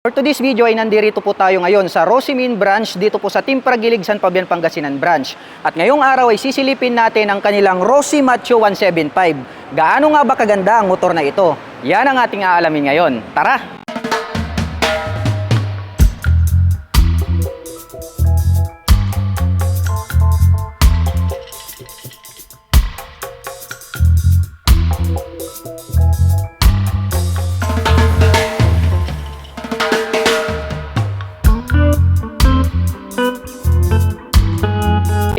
For today's video ay nandirito po tayo ngayon sa Rosimin branch dito po sa Team Pragilig San Fabian Pangasinan branch. At ngayong araw ay sisilipin natin ang kanilang Rosi Macho 175. Gaano nga ba kaganda ang motor na ito? Yan ang ating aalamin ngayon. Tara!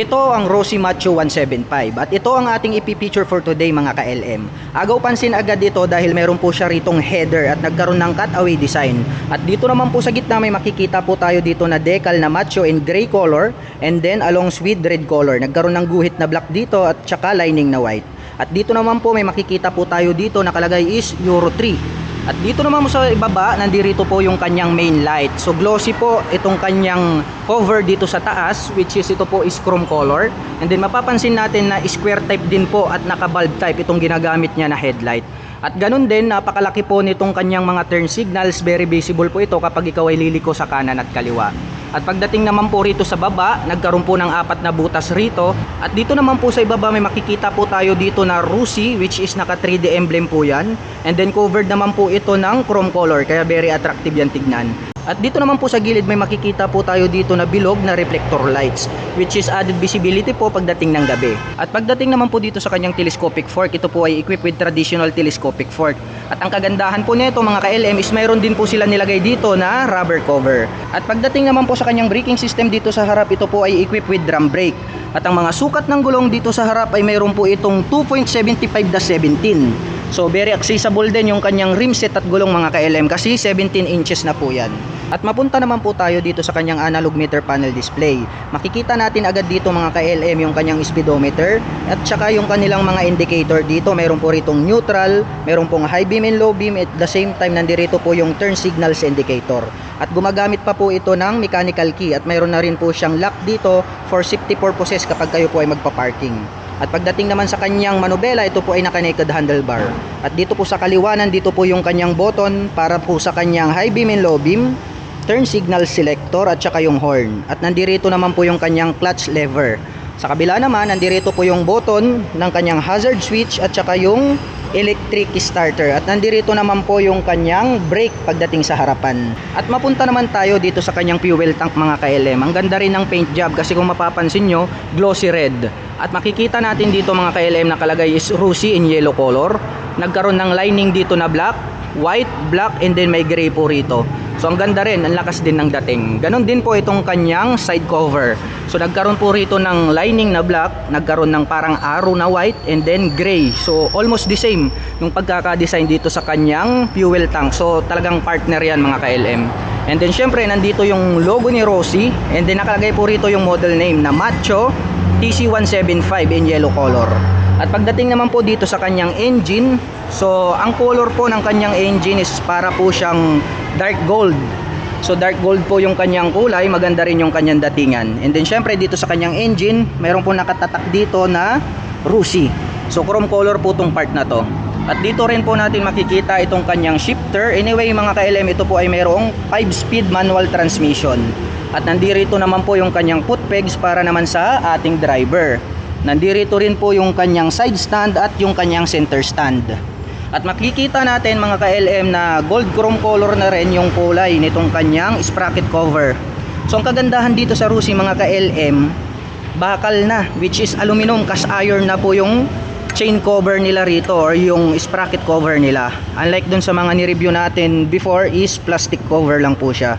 Ito ang Rosi Macho 175 at ito ang ating ipipicture for today mga ka-LM. Agaw pansin agad dito dahil meron po siya ritong header at nagkaroon ng cutaway design. At dito naman po sa gitna may makikita po tayo dito na decal na macho in gray color and then along with red color. Nagkaroon ng guhit na black dito at saka lining na white. At dito naman po may makikita po tayo dito nakalagay is Euro 3. At dito naman sa ibaba, nandirito po yung kanyang main light. So glossy po itong kanyang cover dito sa taas, which is ito po is chrome color. And then mapapansin natin na square type din po at naka-bulb type itong ginagamit niya na headlight. At ganun din, napakalaki po nitong kanyang mga turn signals. Very visible po ito kapag ikaw ay liliko sa kanan at kaliwa. At pagdating naman po rito sa baba, nagkaroon po ng 4 na butas rito. At dito naman po sa ibaba may makikita po tayo dito na Rusi, which is naka 3D emblem po yan. And then covered naman po ito ng chrome color, kaya very attractive yan tignan. At dito naman po sa gilid may makikita po tayo dito na bilog na reflector lights, which is added visibility po pagdating ng gabi. At pagdating naman po dito sa kanyang telescopic fork, ito po ay equipped with traditional telescopic fork. At ang kagandahan po nito mga ka-LM is mayroon din po sila nilagay dito na rubber cover. At pagdating naman po sa kanyang braking system dito sa harap, ito po ay equipped with drum brake. At ang mga sukat ng gulong dito sa harap ay mayroon po itong 2.75/17. So very accessible din yung kanyang rim set at gulong mga ka-LM kasi 17 inches na po yan. At mapunta naman po tayo dito sa kanyang analog meter panel display. Makikita natin agad dito mga ka-LM yung kanyang speedometer at saka yung kanilang mga indicator dito. Mayroon po ritong neutral, mayroon pong high beam and low beam, at the same time nandirito po yung turn signals indicator. At gumagamit pa po ito ng mechanical key at mayroon na rin po siyang lock dito for safety purposes kapag kayo po ay magpa-parking. At pagdating naman sa kanyang manubela, ito po ay naka-naked handlebar. At dito po sa kaliwanan, dito po yung kanyang button para po sa kanyang high beam and low beam, turn signal selector at saka yung horn. At nandirito naman po yung kanyang clutch lever. Sa kabila naman, nandirito po yung button ng kanyang hazard switch at saka yung electric starter. At nandirito naman po yung kanyang brake pagdating sa harapan. At mapunta naman tayo dito sa kanyang fuel tank mga ka-LM. Ang ganda rin ng paint job kasi kung mapapansin nyo, glossy red. At makikita natin dito mga ka-LM nakalagay is Rusi in yellow color. Nagkaroon ng lining dito na black, white, black, and then may gray po rito. So ang ganda rin, ang lakas din ng dating. Ganon din po itong kanyang side cover. So nagkaroon po rito ng lining na black, nagkaroon ng parang arrow na white, and then gray. So almost the same yung pagkaka-design dito sa kanyang fuel tank. So talagang partner yan mga ka-LM. And then syempre nandito yung logo ni Rosi, and then nakalagay po rito yung model name na Macho TC175 in yellow color. At pagdating naman po dito sa kanyang engine, so ang color po ng kanyang engine is para po siyang dark gold. So dark gold po yung kanyang kulay, maganda rin yung kanyang datingan. And then syempre dito sa kanyang engine, mayroon po nakatatak dito na Rusi. So chrome color po tong part na to. At dito rin po natin makikita itong kanyang shifter. Anyway mga ka-LM, ito po ay mayroong 5-speed manual transmission. At nandirito naman po yung kanyang foot pegs para naman sa ating driver. Nandirito rin po yung kanyang side stand at yung kanyang center stand. At makikita natin mga ka-LM na gold chrome color na rin yung kulay nitong kanyang sprocket cover. So ang kagandahan dito sa Rusi mga ka-LM, bakal na, which is aluminum cast iron na po yung chain cover nila rito or yung sprocket cover nila. Unlike dun sa mga ni-review natin before is plastic cover lang po siya.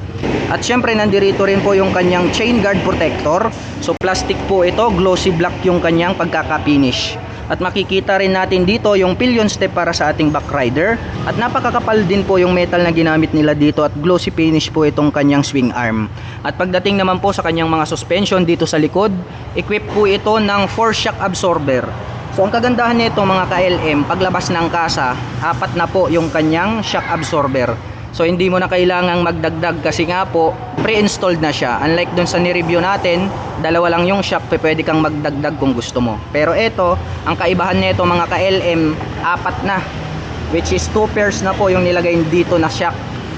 At syempre nandirito rin po yung kanyang chain guard protector. So plastic po ito, glossy black yung kanyang pagkaka-finish. At makikita rin natin dito yung pillion step para sa ating back rider. At napakakapal din po yung metal na ginamit nila dito at glossy finish po itong kanyang swing arm. At pagdating naman po sa kanyang mga suspension dito sa likod, equipped po ito ng 4 shock absorber. So ang kagandahan nito mga ka-LM, paglabas ng kasa, 4 na po yung kanyang shock absorber. So hindi mo na kailangang magdagdag kasi nga po pre-installed na siya. Unlike dun sa ni-review natin, 2 lang yung shock, pwede kang magdagdag kung gusto mo. Pero ito, ang kaibahan nito mga ka-LM, 4 na. Which is 2 pairs na po yung nilagay dito na shock.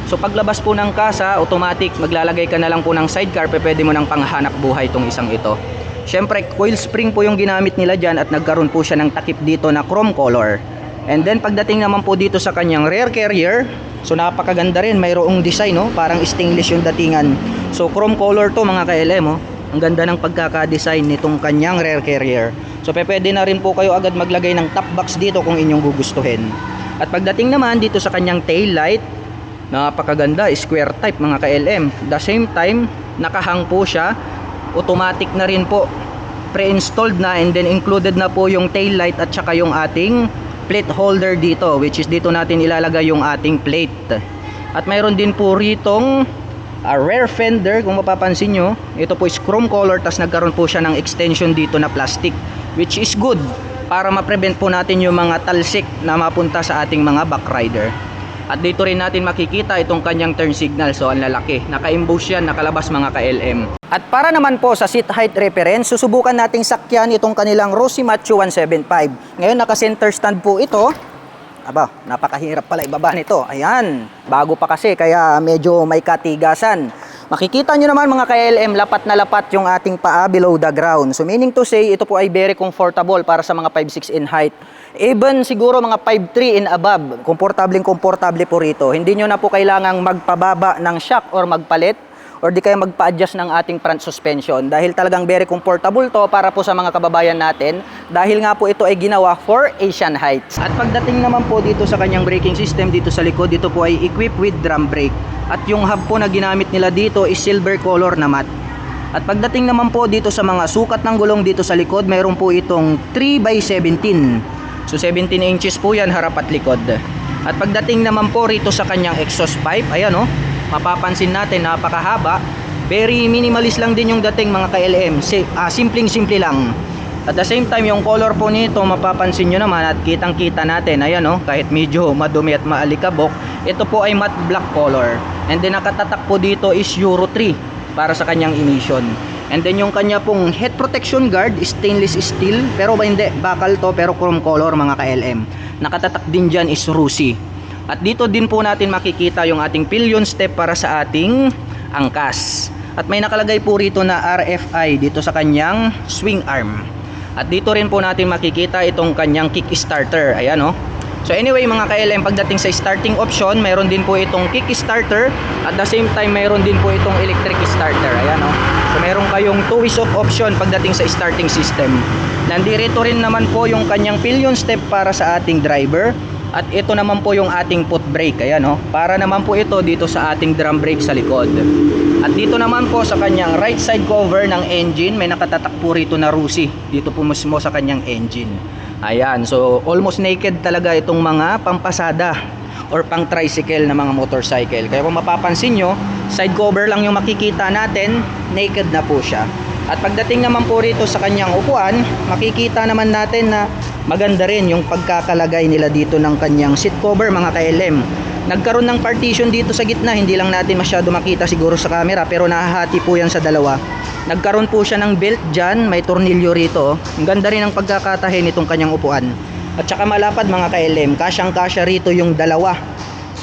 So So paglabas po ng kasa, automatic maglalagay ka na lang po ng sidecar, pwede mo ng panghanap buhay itong isang ito. Syempre, coil spring po yung ginamit nila dyan at nagkaroon po siya ng takip dito na chrome color. And then pagdating naman po dito sa kanyang rear carrier, so napakaganda rin, mayroong design, no? Parang stainless yung datingan. So chrome color to mga ka-LM, oh. Ang ganda ng pagkaka-design nitong kanyang rear carrier. So pwede na rin po kayo agad maglagay ng top box dito kung inyong gugustuhin. At pagdating naman dito sa kanyang tail light, napakaganda, square type mga ka-LM. The same time, nakahang po siya. Automatic na rin po, pre-installed na, and then included na po yung tail light at saka yung ating plate holder dito, which is dito natin ilalagay yung ating plate. At mayroon din po ritong rear fender, kung mapapansin nyo, ito po is chrome color, tas nagkaroon po siya ng extension dito na plastic, which is good para ma-prevent po natin yung mga talsik na mapunta sa ating mga backrider. At dito rin natin makikita itong kanyang turn signal. So ang lalaki, naka-emboss yan, nakalabas mga ka-LM. At para naman po sa seat height reference, susubukan nating sakyan itong kanilang Rossi Macho 175. Ngayon naka-center stand po ito. Aba, napakahirap pala ibaba nito. Ayan, bago pa kasi kaya medyo may katigasan. Makikita nyo naman mga ka-LM, lapat na lapat yung ating paa below the ground. So meaning to say, ito po ay very comfortable para sa mga 5'6" in height. Even siguro mga 5'3" and above, komportable po rito. Hindi nyo na po kailangang magpababa ng shock or magpalit or di kaya magpa-adjust ng ating front suspension dahil talagang very comfortable to para po sa mga kababayan natin dahil nga po ito ay ginawa for Asian heights. At pagdating naman po dito sa kanyang braking system dito sa likod, dito po ay equipped with drum brake. At yung hub po na ginamit nila dito is silver color na matte. At pagdating naman po dito sa mga sukat ng gulong dito sa likod, mayroon po itong 3x17. So 17 inches po yan harap at likod. At pagdating naman po rito sa kanyang exhaust pipe, ayan o, mapapansin natin napakahaba. Very minimalist lang din yung dating mga ka-LM. Simpleng-simple lang. At the same time, yung color po nito, mapapansin nyo naman at kitang-kita natin, ayan o, kahit medyo madumi at maalikabok, ito po ay matte black color. And then nakatatak po dito is Euro 3 para sa kanyang emission. And then yung kanya pong head protection guard, stainless steel, pero hindi, bakal to, pero chrome color mga ka-LM. Nakatatak din dyan is Rossi. At dito din po natin makikita yung ating pillion step para sa ating angkas. At may nakalagay po rito na RFI dito sa kanyang swing arm. At dito rin po natin makikita itong kanyang kickstarter. Ayan o. So anyway mga ka-LM, pagdating sa starting option, mayroon din po itong kickstarter. At the same time, mayroon din po itong electric starter. Ayan o. So meron kayong 2 ways of option pagdating sa starting system. Nandito rin naman po yung kanyang pillion step para sa ating driver. At ito naman po yung ating foot brake. Ayan o. Para naman po ito dito sa ating drum brake sa likod. At dito naman po sa kanyang right side cover ng engine, may nakatatak po rito na Rossi. Dito po mismo sa kanyang engine. Ayan, so almost naked talaga itong mga pampasada or pang tricycle na mga motorcycle. Kaya kung mapapansin nyo, side cover lang yung makikita natin, naked na po siya. At pagdating naman po rito sa kanyang upuan, makikita naman natin na maganda rin yung pagkakalagay nila dito ng kanyang seat cover mga ka-LM. Nagkaroon ng partition dito sa gitna, hindi lang natin masyado makita siguro sa camera, pero nahahati po yan sa dalawa. Nagkaroon po siya ng belt dyan, may tornilyo rito. Ang ganda rin ang pagkakatahe nitong kanyang upuan. At saka malapad mga ka-LM, kasyang-kasya rito yung dalawa.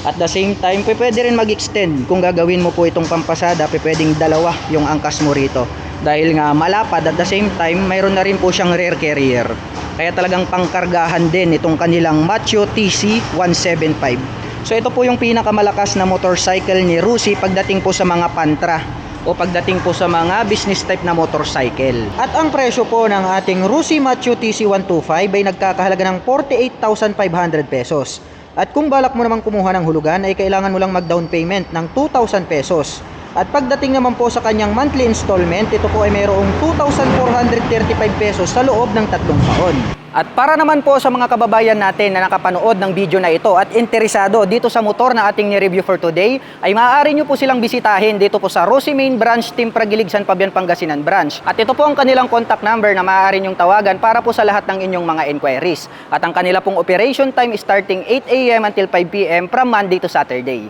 At the same time, pwede rin mag-extend. Kung gagawin mo po itong pampasada, pwedeng dalawa yung angkas mo rito. Dahil nga malapad, at the same time, mayroon na rin po siyang rear carrier. Kaya talagang pangkargahan din itong kanilang Macho TC 175. So ito po yung pinakamalakas na motorcycle ni Rossi pagdating po sa mga pantra o pagdating po sa mga business type na motorcycle. At ang presyo po ng ating Rossi Macho TC125 ay nagkakahalaga ng 48,500 pesos. At kung balak mo naman kumuha ng hulugan ay kailangan mo lang mag-down payment ng 2,000 pesos. At pagdating naman po sa kanyang monthly installment, ito po ay mayroong 2,435 pesos sa loob ng 3 taon. At para naman po sa mga kababayan natin na nakapanood ng video na ito at interesado dito sa motor na ating ni-review for today, ay maaari nyo po silang bisitahin dito po sa Rossi Main Branch, Team Pragilig, San Fabian, Pangasinan Branch. At ito po ang kanilang contact number na maaari nyong tawagan para po sa lahat ng inyong mga inquiries. At ang kanila pong operation time is starting 8 AM until 5 PM from Monday to Saturday.